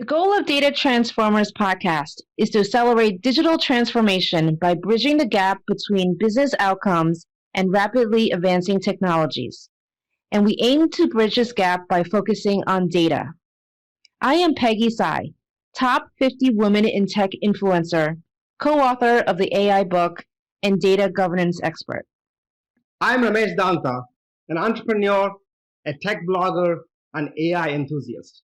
The goal of Data Transformers podcast is to accelerate digital transformation by bridging the gap between business outcomes and rapidly advancing technologies. And we aim to bridge this gap by focusing on data. I am Peggy Tsai, top 50 women in tech influencer, co-author of the AI book, and data governance expert. I'm Ramesh Danta, an entrepreneur, a tech blogger, and AI enthusiast.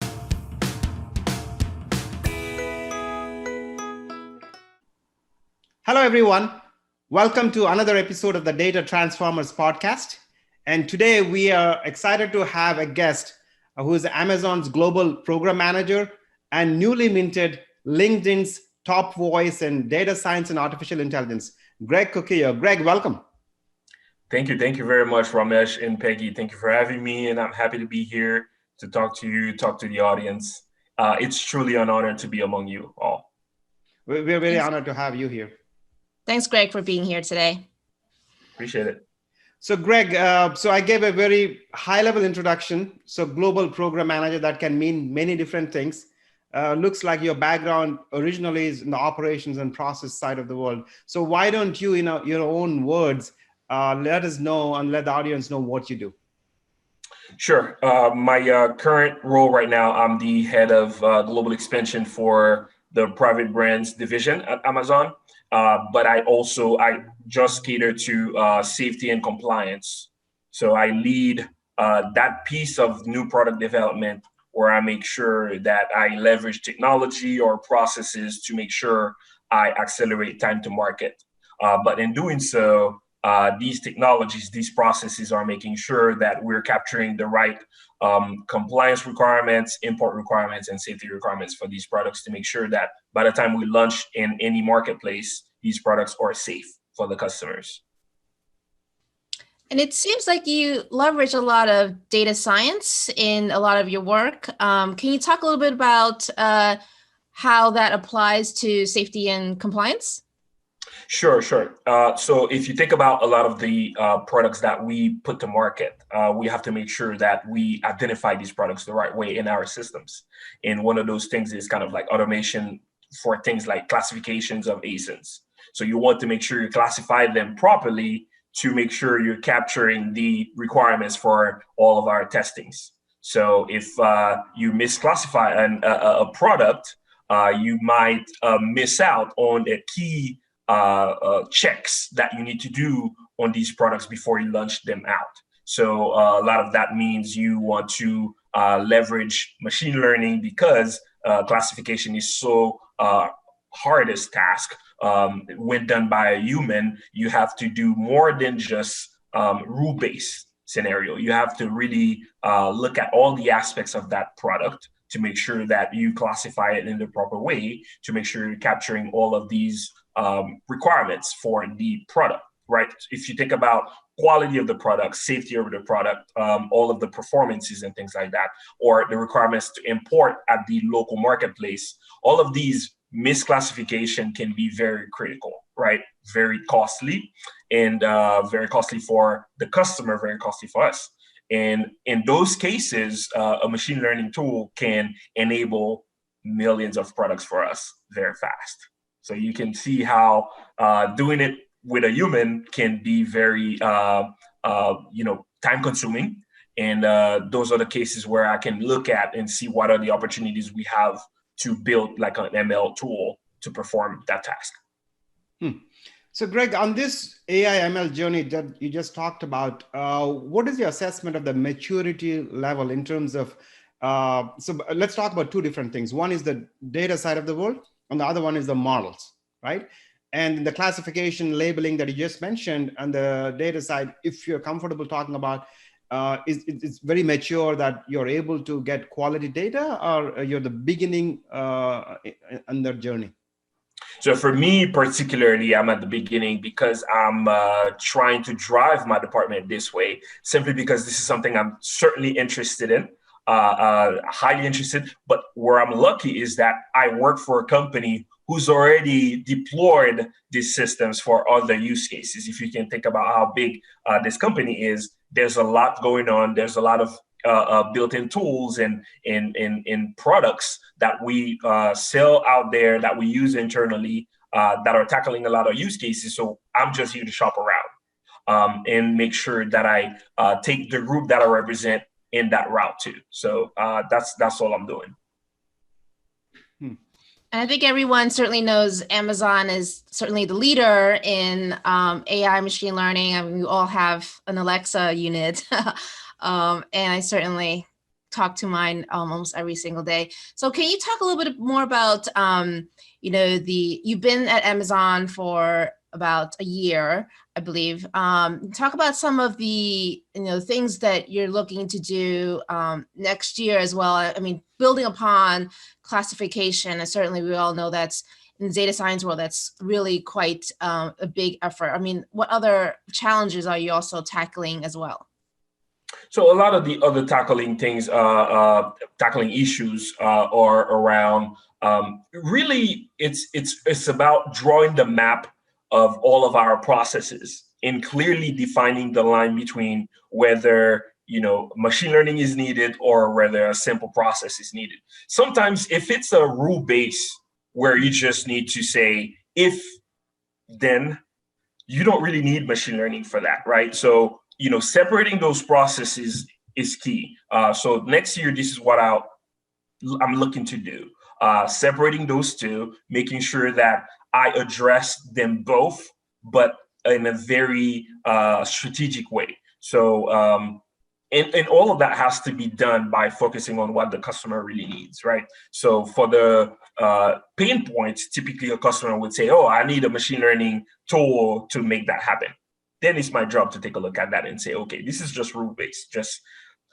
Hello, everyone. Welcome to another episode of the Data Transformers podcast. And today we are excited to have a guest who is Amazon's global program manager and newly minted LinkedIn's top voice in data science and artificial intelligence, Greg Coquillo. Greg, welcome. Thank you. Thank you very much, Ramesh and Peggy. Thank you for having me. And I'm happy to be here to talk to you, talk to the audience. It's truly an honor to be among you all. We're very honored to have you here. Thanks, Greg, for being here today. Appreciate it. So Greg, so I gave a very high-level introduction. So global program manager, that can mean many different things. Looks like your background originally is in the operations and process side of the world. So why don't you, in your own words, let us know and let the audience know what you do? Sure. My current role right now, I'm the head of global expansion for the private brands division at Amazon. But I just cater to safety and compliance. So I lead that piece of new product development where I make sure that I leverage technology or processes to make sure I accelerate time to market. But in doing so, these technologies, these processes are making sure that we're capturing the right compliance requirements, import requirements, and safety requirements for these products to make sure that by the time we launch in any marketplace, these products are safe for the customers. And it seems like you leverage a lot of data science in a lot of your work. Can you talk a little bit about how that applies to safety and compliance? Sure. So if you think about a lot of the products that we put to market, we have to make sure that we identify these products the right way in our systems. And one of those things is kind of like automation for things like classifications of ASINs. So you want to make sure you classify them properly to make sure you're capturing the requirements for all of our testings. So if you misclassify a product, you might miss out on a key checks that you need to do on these products before you launch them out. So a lot of that means you want to leverage machine learning because classification is so hardest task. When done by a human, you have to do more than just rule-based scenario. You have to really look at all the aspects of that product to make sure that you classify it in the proper way, to make sure you're capturing all of these requirements for the product, right? If you think about quality of the product, safety of the product, all of the performances and things like that, or the requirements to import at the local marketplace, all of these misclassification can be very critical, right? Very costly and very costly for the customer, very costly for us. And in those cases, a machine learning tool can enable millions of products for us very fast. So you can see how doing it with a human can be very, time consuming. And those are the cases where I can look at and see what are the opportunities we have to build like an ML tool to perform that task. So Greg, on this AI ML journey that you just talked about, what is your assessment of the maturity level in terms of, so let's talk about two different things. One is the data side of the world, and the other one is the models, right? And the classification labeling that you just mentioned on the data side, if you're comfortable talking about, it's very mature that you're able to get quality data, or you're the beginning on their journey? So for me particularly, I'm at the beginning because I'm trying to drive my department this way, simply because this is something I'm certainly interested in, highly interested. But where I'm lucky is that I work for a company who's already deployed these systems for other use cases. If you can think about how big this company is, there's a lot going on. There's a lot of built-in tools and products that we sell out there, that we use internally, that are tackling a lot of use cases. So I'm just here to shop around and make sure that I take the group that I represent in that route too. So that's all I'm doing. And I think everyone certainly knows Amazon is certainly the leader in AI machine learning. I mean, we all have an Alexa unit, and I certainly talk to mine almost every single day. So can you talk a little bit more about, you've been at Amazon for about a year, I believe. Talk about some of the things that you're looking to do next year as well. I mean, building upon classification, and certainly we all know that's in the data science world, that's really quite a big effort. I mean, what other challenges are you also tackling as well? So a lot of the other tackling issues are around, really it's about drawing the map of all of our processes and clearly defining the line between whether machine learning is needed or whether a simple process is needed. Sometimes if it's a rule base where you just need to say if, then you don't really need machine learning for that, right? So separating those processes is key. So next year, this is what I'm looking to do. Separating those two, making sure that I address them both, but in a very strategic way. So, and all of that has to be done by focusing on what the customer really needs, right? So for the pain points, typically a customer would say, oh, I need a machine learning tool to make that happen. Then it's my job to take a look at that and say, okay, this is just rule-based. Just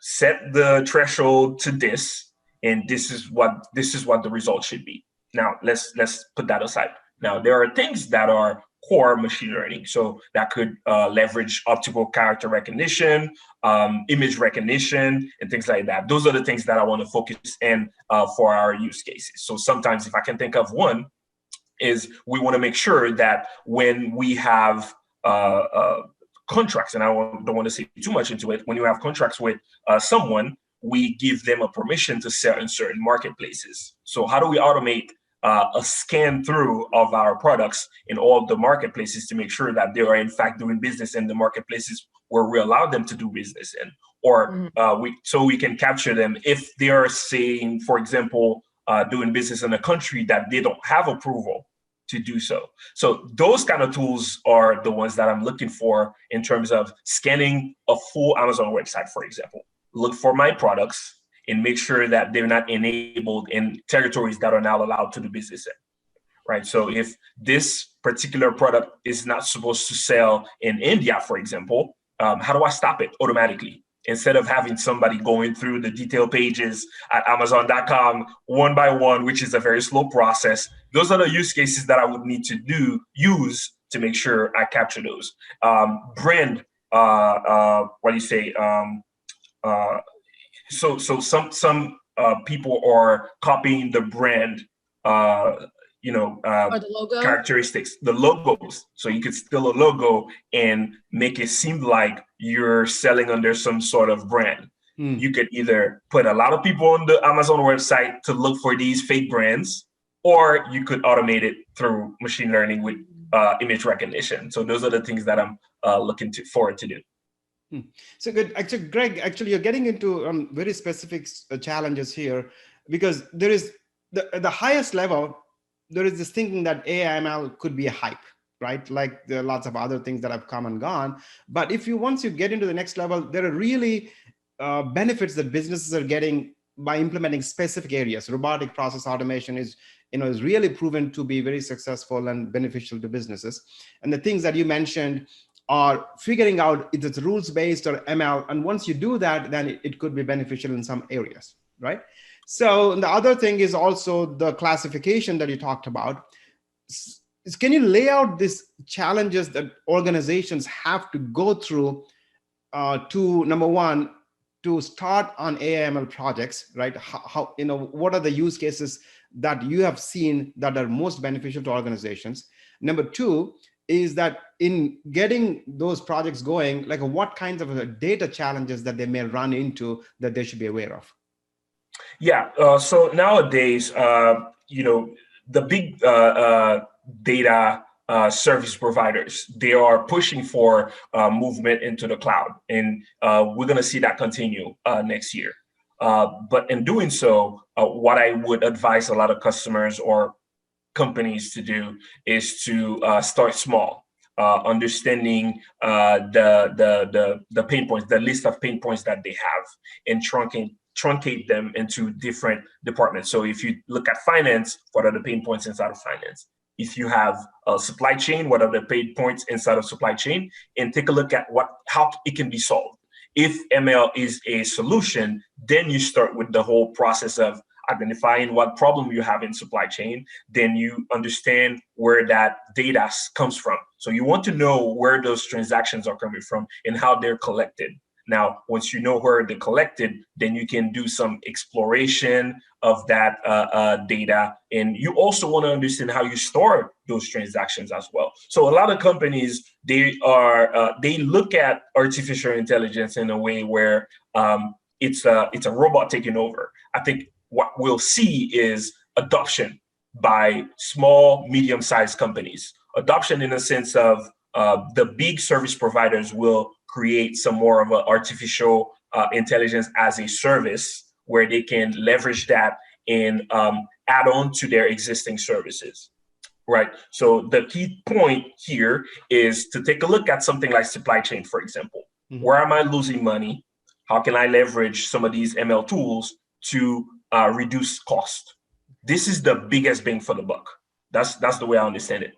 set the threshold to this, and this is what the result should be. Now let's put that aside. Now there are things that are core machine learning, so that could leverage optical character recognition, image recognition, and things like that. Those are the things that I want to focus in for our use cases. So sometimes, if I can think of one, is we want to make sure that when we have contracts, and I don't want to say too much into it, when you have contracts with someone, we give them a permission to sell in certain marketplaces. So how do we automate a scan through of our products in all the marketplaces to make sure that they are in fact doing business in the marketplaces where we allow them to do business in, or so we can capture them if they are saying, for example, doing business in a country that they don't have approval to do so. So those kind of tools are the ones that I'm looking for in terms of scanning a full Amazon website, for example. Look for my products and make sure that they're not enabled in territories that are not allowed to do business in, right? So if this particular product is not supposed to sell in India, for example, how do I stop it automatically? Instead of having somebody going through the detail pages at Amazon.com one by one, which is a very slow process. Those are the use cases that I would need to use to make sure I capture those. Brand, what do you say? So some people are copying the brand, or the logo characteristics, the logos. So you could steal a logo and make it seem like you're selling under some sort of brand. You could either put a lot of people on the Amazon website to look for these fake brands, or you could automate it through machine learning with image recognition. So those are the things that I'm looking forward to do. So good. Actually, Greg, you're getting into very specific challenges here, because there is the highest level. There is this thinking that AI/ML could be a hype, right? Like there are lots of other things that have come and gone. But once you get into the next level, there are really benefits that businesses are getting by implementing specific areas. Robotic process automation is really proven to be very successful and beneficial to businesses. And the things that you mentioned are figuring out if it's rules-based or ML. And once you do that, then it could be beneficial in some areas, right? So the other thing is also the classification that you talked about. Can you lay out these challenges that organizations have to go through to, number one, to start on AI/ML projects, right? How what are the use cases that you have seen that are most beneficial to organizations? Number two, is that in getting those projects going, like what kinds of data challenges that they may run into that they should be aware of? Yeah. So nowadays, the big data service providers, they are pushing for movement into the cloud, and we're going to see that continue next year. But in doing so, what I would advise a lot of customers or companies to do is to start small. Understanding the pain points, the list of pain points that they have, and truncate them into different departments. So if you look at finance, what are the pain points inside of finance? If you have a supply chain, what are the pain points inside of supply chain? And take a look at how it can be solved. If ML is a solution, then you start with the whole process of identifying what problem you have in supply chain. Then you understand where that data comes from. So you want to know where those transactions are coming from and how they're collected. Now, once you know where they're collected, then you can do some exploration of that data. And you also want to understand how you store those transactions as well. So a lot of companies, they look at artificial intelligence in a way where it's a robot taking over. I think what we'll see is adoption by small, medium-sized companies. Adoption in the sense of the big service providers will create some more of an artificial intelligence as a service where they can leverage that and add on to their existing services, right? So the key point here is to take a look at something like supply chain, for example. Mm-hmm. Where am I losing money? How can I leverage some of these ML tools to reduce cost? This is the biggest bang for the buck. That's the way I understand it.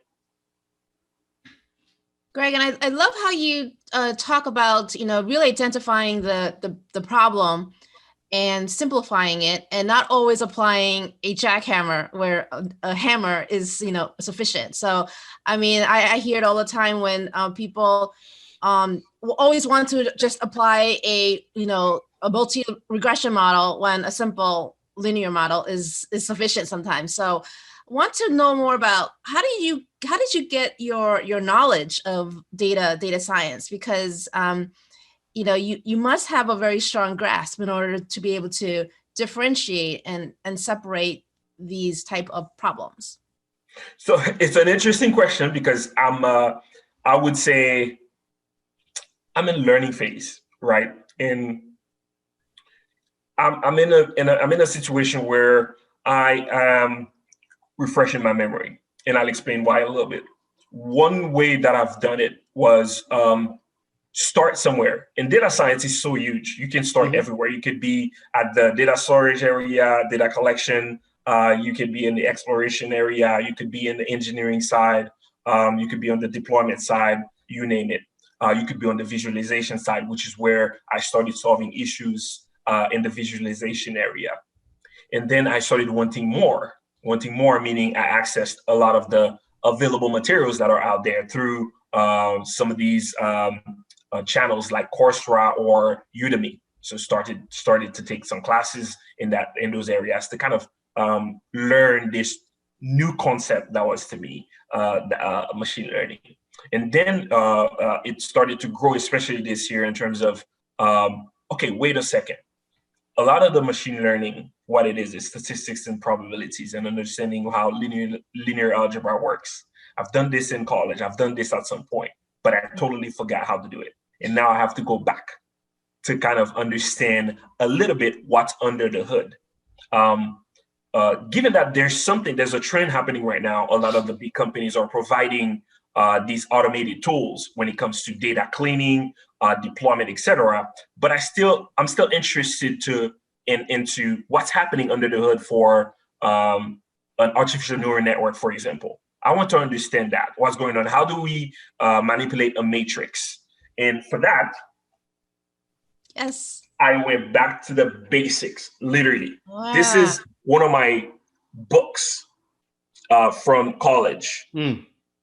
Greg, and I love how you talk about, really identifying the problem and simplifying it, and not always applying a jackhammer where a hammer is, sufficient. So, I mean, I hear it all the time when people always want to just apply a multi-regression model when a simple linear model is sufficient sometimes. So want to know more about how did you get your knowledge of data science? Because you must have a very strong grasp in order to be able to differentiate and separate these type of problems. So it's an interesting question because I would say I'm in learning phase, right? And I'm in a situation where I am refreshing my memory, and I'll explain why a little bit. One way that I've done it was start somewhere. And data science is so huge. You can start everywhere. You could be at the data storage area, data collection. You could be in the exploration area. You could be in the engineering side. You could be on the deployment side, you name it. You could be on the visualization side, which is where I started solving issues in the visualization area. And then I started wanting more meaning I accessed a lot of the available materials that are out there through some of these channels like Coursera or Udemy. So started to take some classes in those areas to kind of learn this new concept that was to me machine learning. And then it started to grow, especially this year, in terms of okay, wait a second. A lot of the machine learning, what it is statistics and probabilities and understanding how linear algebra works. I've done this in college. I've done this at some point, but I totally forgot how to do it. And now I have to go back to kind of understand a little bit what's under the hood. Given that there's a trend happening right now, a lot of the big companies are providing these automated tools when it comes to data cleaning, deployment, etc. But I'm still interested into what's happening under the hood for an artificial neural network, for example. I want to understand that, what's going on. How do we manipulate a matrix? And for that, yes, I went back to the basics, literally. Wow. This is one of my books from college.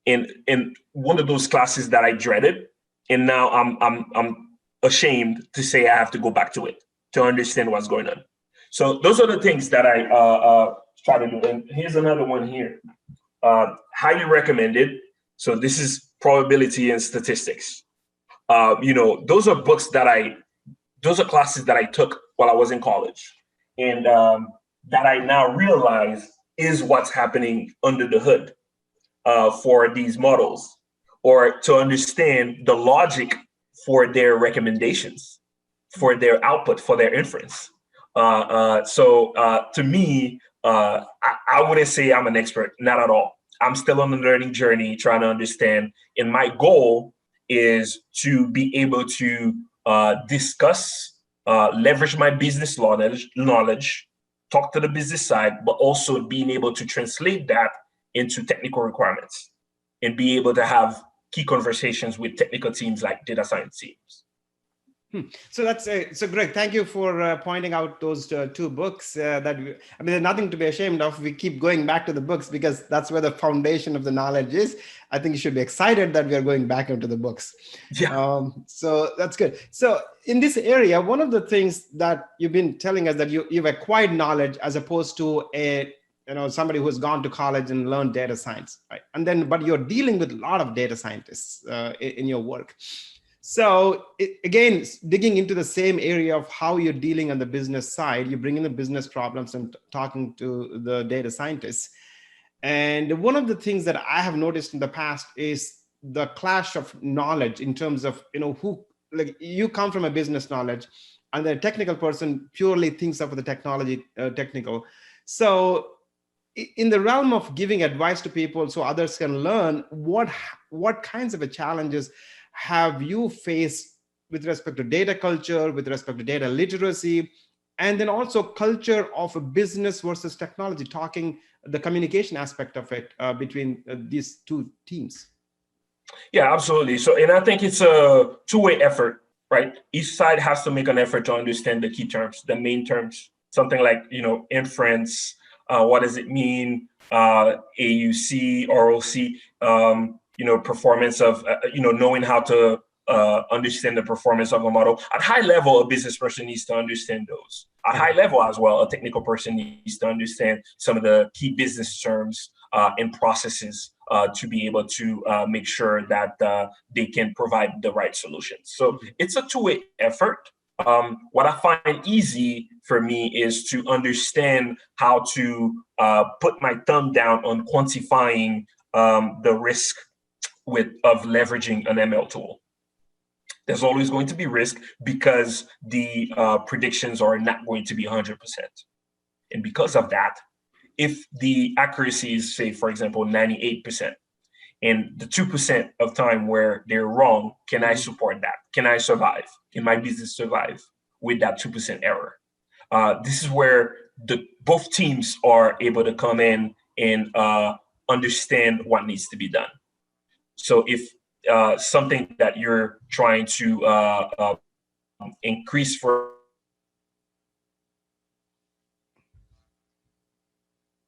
In one of those classes that I dreaded, and now I'm ashamed to say I have to go back to it to understand what's going on. So those are the things that I try to do. And here's another one here. Highly recommended. So this is probability and statistics. Those are those are classes that I took while I was in college, and that I now realize is what's happening under the hood for these models, or to understand the logic for their recommendations, for their output, for their inference. So to me, I wouldn't say I'm an expert, not at all. I'm still on the learning journey, trying to understand. And my goal is to be able to discuss, leverage my business knowledge, talk to the business side, but also being able to translate that into technical requirements and be able to have key conversations with technical teams like data science teams. So that's so Greg, thank you for pointing out those two books there's nothing to be ashamed of. We keep going back to the books because that's where the foundation of the knowledge is. I think you should be excited that we are going back into the books. Yeah. So that's good. So in this area, one of the things that you've been telling us that you've acquired knowledge as opposed to somebody who's gone to college and learned data science, right? And then, but you're dealing with a lot of data scientists in your work. So again, digging into the same area of how you're dealing on the business side, you bring in the business problems and talking to the data scientists. And one of the things that I have noticed in the past is the clash of knowledge in terms of, who, like you come from a business knowledge and the technical person purely thinks of the technology, technical. So in the realm of giving advice to people so others can learn, what kinds of challenges have you faced with respect to data culture, with respect to data literacy, and then also culture of a business versus technology, talking the communication aspect of it between these two teams? Yeah, absolutely. So, and I think it's a two-way effort, right? Each side has to make an effort to understand the key terms, the main terms, something like, inference, what does it mean, AUC, ROC, performance of, knowing how to understand the performance of a model. At high level, a business person needs to understand those. At high level as well, a technical person needs to understand some of the key business terms and processes to be able to make sure that they can provide the right solutions. So it's a two-way effort. What I find easy for me is to understand how to put my thumb down on quantifying the risk of leveraging an ML tool. There's always going to be risk because the predictions are not going to be 100%. And because of that, if the accuracy is, say, for example, 98%, and the 2% of time where they're wrong, can I support that? Can I survive? Can my business survive with that 2% error? This is where both teams are able to come in and understand what needs to be done. So if something that you're trying to increase for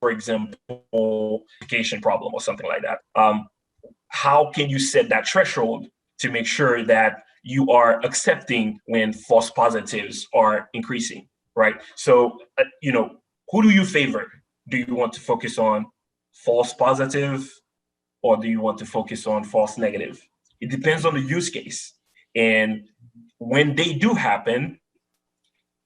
example, education problem or something like that, how can you set that threshold to make sure that you are accepting when false positives are increasing, right? So, who do you favor? Do you want to focus on false positive, or do you want to focus on false negative? It depends on the use case. And when they do happen,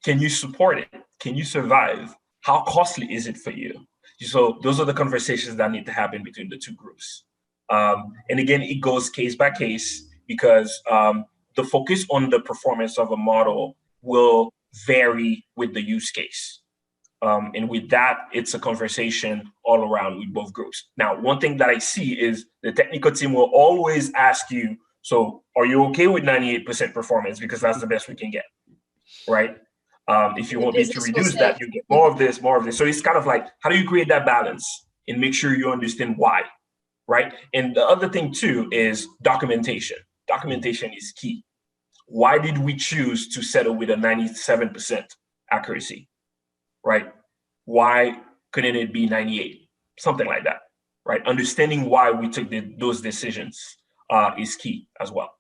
can you support it? Can you survive? How costly is it for you? So those are the conversations that need to happen between the two groups. And again, it goes case by case because the focus on the performance of a model will vary with the use case. And with that, it's a conversation all around with both groups. Now, one thing that I see is the technical team will always ask you, so are you okay with 98% performance? Because that's the best we can get, right? If you want me to reduce that, you get more of this, more of this. So it's kind of like, how do you create that balance and make sure you understand why, right? And the other thing too is documentation. Documentation is key. Why did we choose to settle with a 97% accuracy, right? Why couldn't it be 98? Something like that, right? Understanding why we took those decisions is key as well.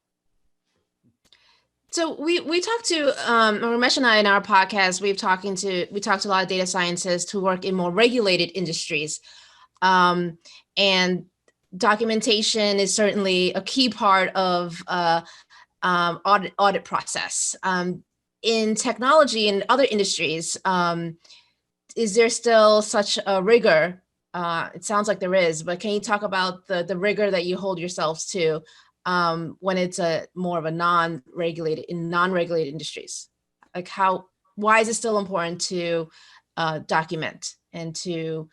So we talked to Ramesh and I in our podcast. We talked to a lot of data scientists who work in more regulated industries, and documentation is certainly a key part of audit process. In technology and other industries, is there still such a rigor? It sounds like there is, but can you talk about the rigor that you hold yourselves to when it's a more of a non-regulated industries? Like why is it still important to document and to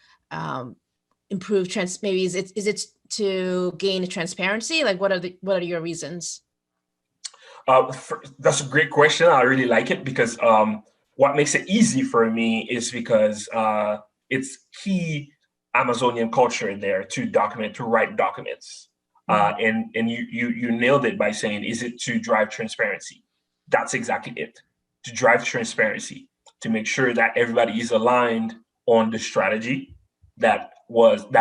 improve maybe is it to gain transparency? Like what are your reasons? That's a great question. I really like it because what makes it easy for me is because it's key Amazonian culture there to document, to write documents. And you nailed it by saying, is it to drive transparency? That's exactly it. To drive transparency, to make sure that everybody is aligned on the strategy that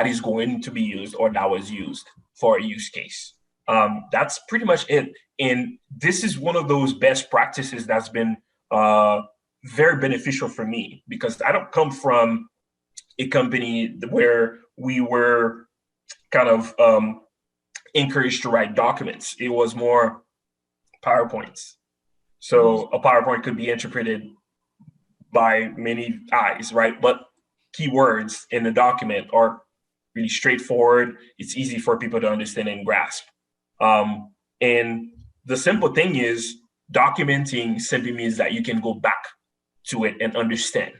is going to be used or that was used for a use case. That's pretty much it. And this is one of those best practices that's been very beneficial for me because I don't come from a company where we were kind of encouraged to write documents. It was more PowerPoints. So a PowerPoint could be interpreted by many eyes, right? But keywords in the document are really straightforward. It's easy for people to understand and grasp. And the simple thing is documenting simply means that you can go back to it and understand.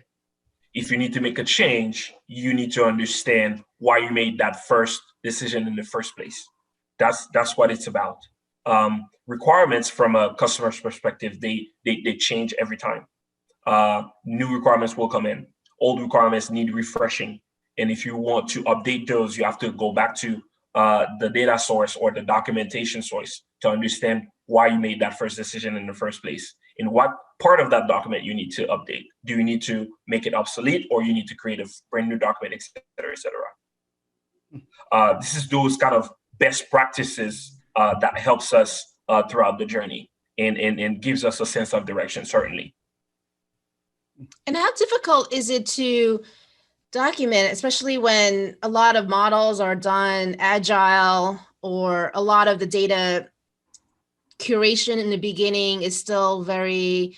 If you need to make a change, you need to understand why you made that first decision in the first place. That's what it's about. Requirements from a customer's perspective, they change every time. New requirements will come in. Old requirements need refreshing. And if you want to update those, you have to go back to the data source or the documentation source to understand why you made that first decision in the first place. And what part of that document you need to update. Do you need to make it obsolete or you need to create a brand new document, et cetera, et cetera. This is those kind of best practices that helps us throughout the journey and gives us a sense of direction, certainly. And how difficult is it to document, especially when a lot of models are done agile or a lot of the data curation in the beginning is still very,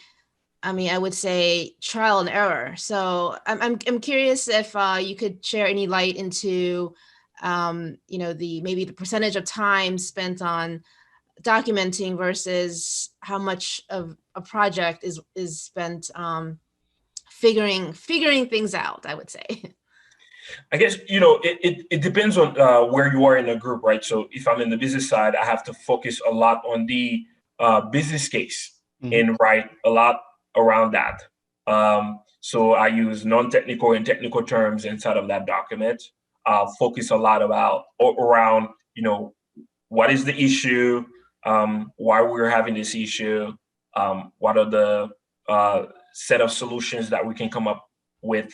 I would say trial and error. So I'm curious if you could share any light into, maybe the percentage of time spent on documenting versus how much of a project is spent figuring things out, I would say. I guess, it depends on where you are in a group, right? So if I'm in the business side, I have to focus a lot on the business case and write a lot around that. So I use non-technical and technical terms inside of that document. Focus a lot around, what is the issue, why we're having this issue, what are the set of solutions that we can come up with,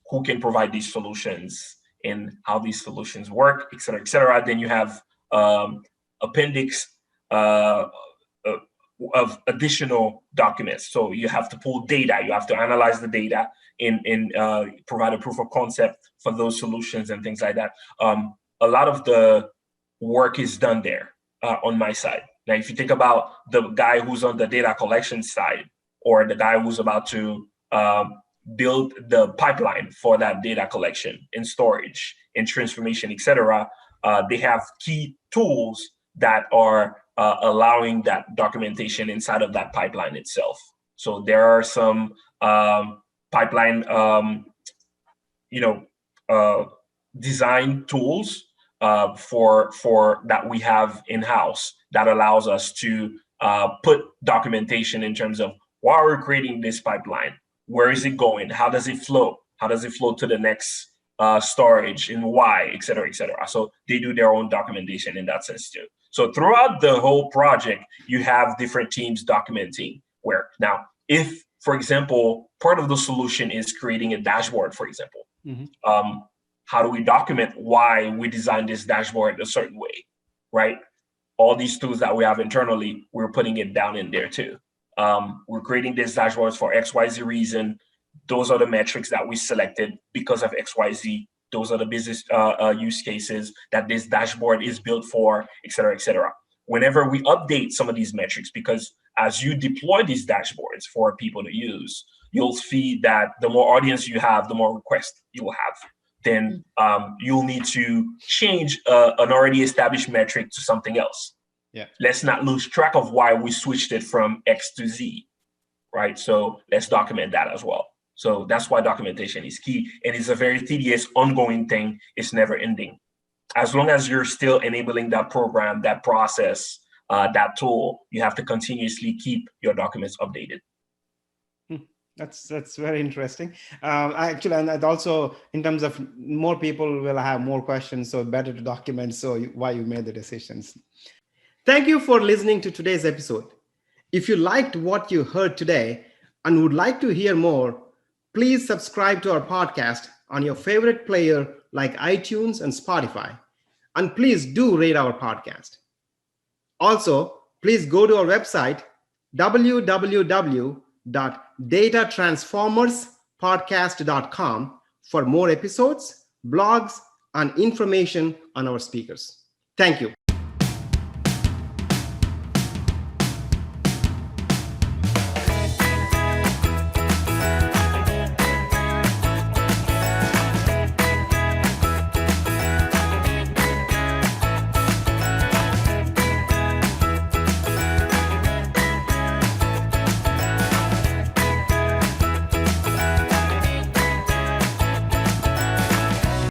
who can provide these solutions and how these solutions work, et cetera, et cetera. Then you have appendix of additional documents. So you have to pull data, you have to analyze the data and provide a proof of concept for those solutions and things like that. A lot of the work is done there on my side. Now, if you think about the guy who's on the data collection side or the guy who's about to build the pipeline for that data collection and storage and transformation, et cetera, they have key tools that are allowing that documentation inside of that pipeline itself. So there are some pipeline, design tools for that we have in-house that allows us to put documentation in terms of why we're creating this pipeline. Where is it going? How does it flow? How does it flow to the next storage and why, et cetera, et cetera. So they do their own documentation in that sense too. So throughout the whole project, you have different teams documenting where. Now, if, for example, part of the solution is creating a dashboard, for example, how do we document why we designed this dashboard a certain way, right? All these tools that we have internally, we're putting it down in there too. We're creating these dashboards for XYZ reason. Those are the metrics that we selected because of XYZ Those are the business use cases that this dashboard is built for, et cetera, et cetera. Whenever we update some of these metrics, because as you deploy these dashboards for people to use, you'll see that the more audience you have, the more requests you will have. Then you'll need to change an already established metric to something else. Yeah. Let's not lose track of why we switched it from X to Z, right? So let's document that as well. So that's why documentation is key. And it's a very tedious, ongoing thing. It's never ending. As long as you're still enabling that program, that process, that tool, you have to continuously keep your documents updated. That's very interesting. Actually, and also in terms of more people will have more questions, so better to document why you made the decisions. Thank you for listening to today's episode. If you liked what you heard today and would like to hear more, please subscribe to our podcast on your favorite player like iTunes and Spotify. And please do rate our podcast. Also, please go to our website, www.datatransformerspodcast.com for more episodes, blogs, and information on our speakers. Thank you.